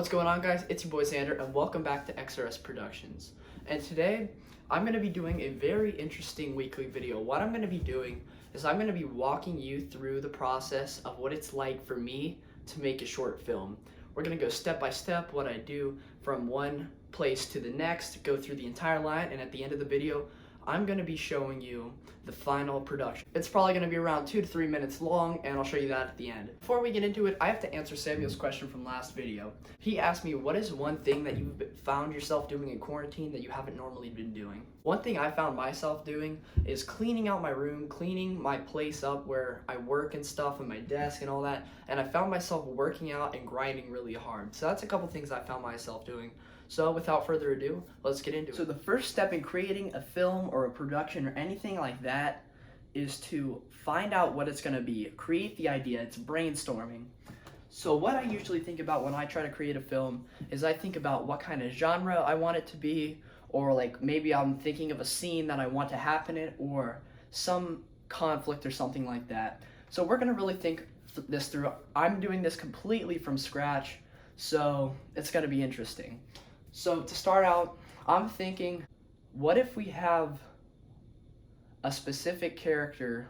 What's going on, guys? It's your boy Xander, and welcome back to XRS Productions. And today, I'm going to be doing a very interesting weekly video. What I'm going to be doing is I'm going to be walking you through the process of what it's like for me to make a short film. We're going to go step by step what I do from one place to the next, go through the entire line, and at the end of the video, I'm going to be showing you the final production. It's probably going to be around 2 to 3 minutes long, and I'll show you that at the end. Before we get into it, I have to answer Samuel's question from last video. He asked me, what is one thing that you've found yourself doing in quarantine that you haven't normally been doing? One thing I found myself doing is cleaning out my room, cleaning my place up where I work and stuff, and my desk and all that, and I found myself working out and grinding really hard. So that's a couple things I found myself doing. So without further ado, let's get into it. So the first step in creating a film or a production or anything like that is to find out what it's going to be. Create the idea. It's brainstorming. So what I usually think about when I try to create a film is I think about what kind of genre I want it to be, or like maybe I'm thinking of a scene that I want to happen in, or some conflict or something like that. So we're going to really think this through. I'm doing this completely from scratch, so it's going to be interesting. So to start out, I'm thinking, what if we have a specific character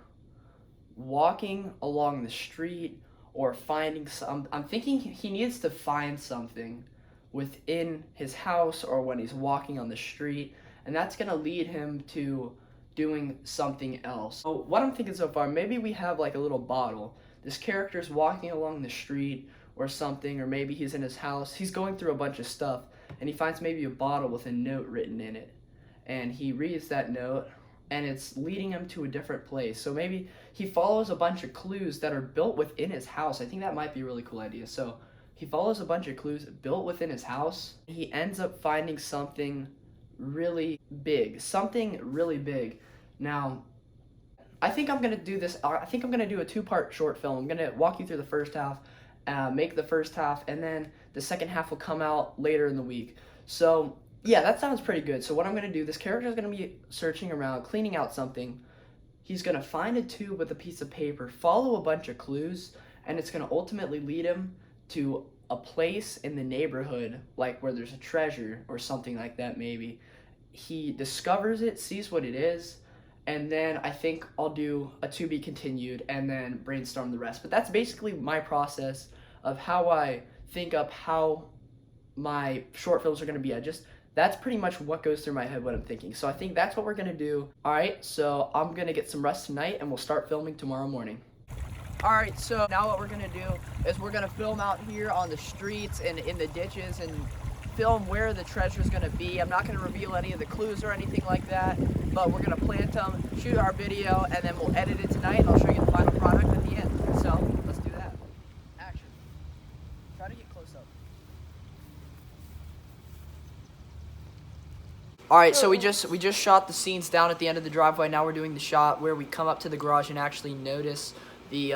walking along the street or finding some, I'm thinking he needs to find something within his house or when he's walking on the street, and that's going to lead him to doing something else. So what I'm thinking so far, maybe we have like a little bottle. This character's walking along the street or something, or maybe he's in his house. He's going through a bunch of stuff, and he finds maybe a bottle with a note written in it. And he reads that note, and it's leading him to a different place. So maybe he follows a bunch of clues that are built within his house. I think that might be a really cool idea. So he follows a bunch of clues built within his house. He ends up finding something really big. Now, I think I'm going to do this. I think I'm going to do a 2-part short film. I'm going to walk you through the first half, make the first half, and then the second half will come out later in the week. So yeah, that sounds pretty good. So what I'm going to do, this character is going to be searching around, cleaning out something. He's going to find a tube with a piece of paper, follow a bunch of clues, and it's going to ultimately lead him to a place in the neighborhood, like where there's a treasure or something like that maybe. He discovers it, sees what it is, and then I think I'll do a to be continued and then brainstorm the rest. But that's basically my process of how I think up how my short films are going to be. That's pretty much what goes through my head when I'm thinking. So I think that's what we're going to do. All right, so I'm going to get some rest tonight, and we'll start filming tomorrow morning. All right, so now what we're going to do is we're going to film out here on the streets and in the ditches and film where the treasure is going to be. I'm not going to reveal any of the clues or anything like that, but we're going to plant them, shoot our video, and then we'll edit it tonight, and I'll show you the final product at the end. So let's do that. Action. Try to get close up. All right, so we just shot the scenes down at the end of the driveway. Now we're doing the shot where we come up to the garage and actually notice the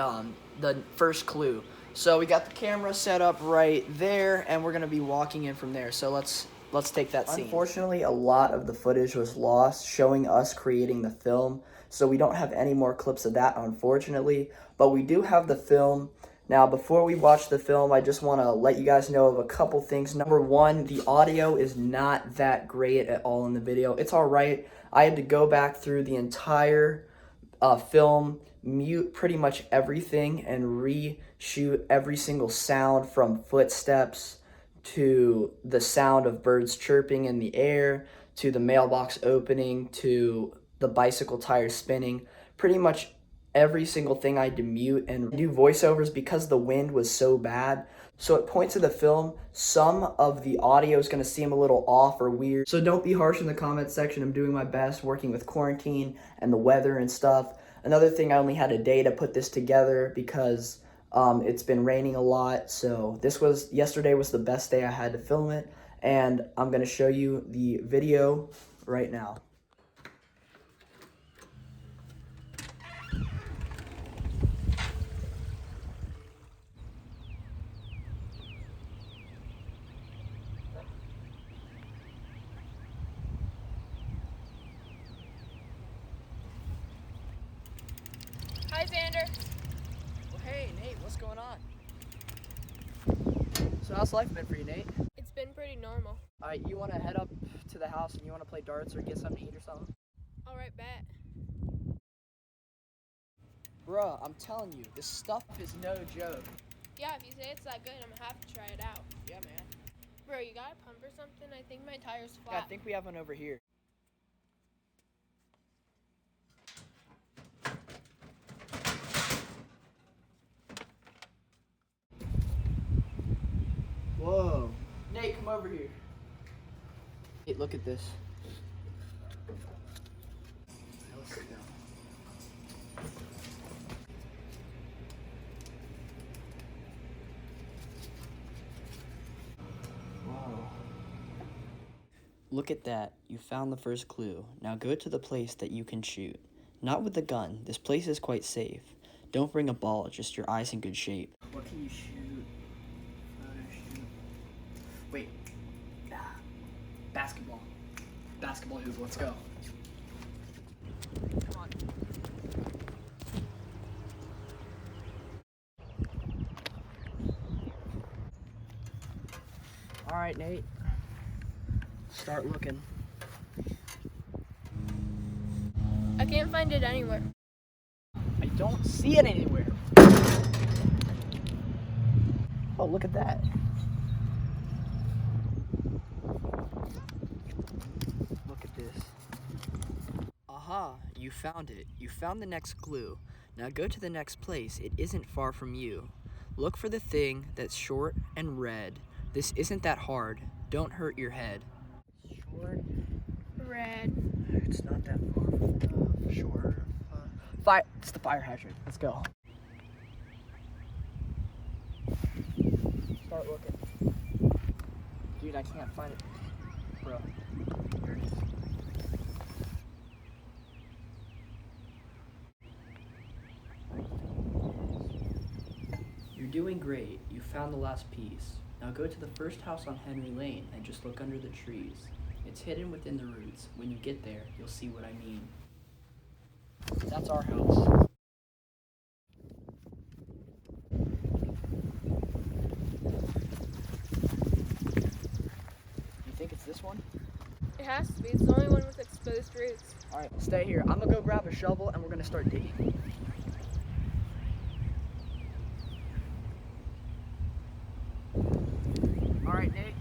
first clue. So we got the camera set up right there, and we're gonna be walking in from there. So let's take that scene. Unfortunately, a lot of the footage was lost showing us creating the film, so we don't have any more clips of that, unfortunately. But we do have the film. Now, before we watch the film, I just want to let you guys know of a couple things. Number one, the audio is not that great at all in the video. It's all right. I had to go back through the entire film, mute pretty much everything, and reshoot every single sound from footsteps to the sound of birds chirping in the air to the mailbox opening to the bicycle tires spinning. Pretty much every single thing I had to mute and do voiceovers because the wind was so bad. So at points of the film, some of the audio is going to seem a little off or weird. So don't be harsh in the comment section. I'm doing my best working with quarantine and the weather and stuff. Another thing, I only had a day to put this together because it's been raining a lot. So yesterday was the best day I had to film it. And I'm going to show you the video right now. Hi, Xander. Well, hey, Nate, what's going on? So how's life been for you, Nate? It's been pretty normal. Alright, you want to head up to the house and you want to play darts or get something to eat or something? Alright, bet. Bruh, I'm telling you, this stuff is no joke. Yeah, if you say it's that good, I'm gonna have to try it out. Yeah, man. Bro, you got a pump or something? I think my tire's flat. Yeah, I think we have one over here. Whoa. Nate, come over here. Nate, look at this. Let's sit down. Whoa. Look at that. You found the first clue. Now go to the place that you can shoot. Not with the gun. This place is quite safe. Don't bring a ball, just your eyes in good shape. What can you shoot? Shoot. Wait. Basketball. Basketball hoop, let's go. Come on. All right, Nate. Start looking. I can't find it anywhere. I don't see it anywhere. Oh, look at that. Look at this. Aha, you found it. You found the next clue. Now go to the next place. It isn't far from you. Look for the thing that's short and red. This isn't that hard. Don't hurt your head. Short. Red. It's not that far. Short. Fire. It's the fire hydrant. Let's go. Start looking. Dude, I can't find it. Bro. Here it is. You're doing great. You found the last piece. Now go to the first house on Henry Lane and just look under the trees. It's hidden within the roots. When you get there, you'll see what I mean. That's our house. You think it's this one? It has to be. It's the only one with exposed roots. Alright, stay here. I'm gonna go grab a shovel and we're gonna start digging. Alright, Nate.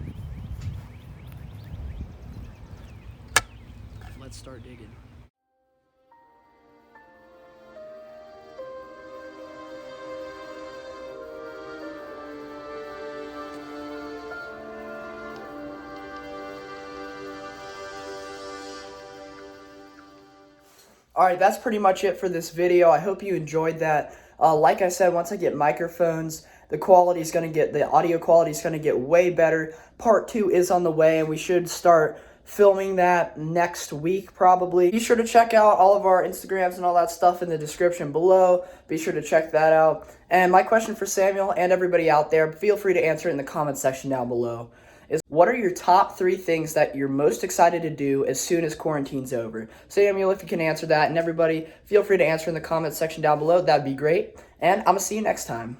Let's start digging. Alright, that's pretty much it for this video. I hope you enjoyed that. Like I said, once I get microphones, the audio quality is going to get way better. Part 2 is on the way, and we should start filming that next week probably. Be sure to check out all of our Instagrams and all that stuff in the description below. Be sure to check that out. And my question for Samuel and everybody out there, feel free to answer it in the comment section down below, is what are your top 3 things that you're most excited to do as soon as quarantine's over? Samuel, if you can answer that, and everybody, feel free to answer in the comment section down below. That'd be great. And I'm going to see you next time.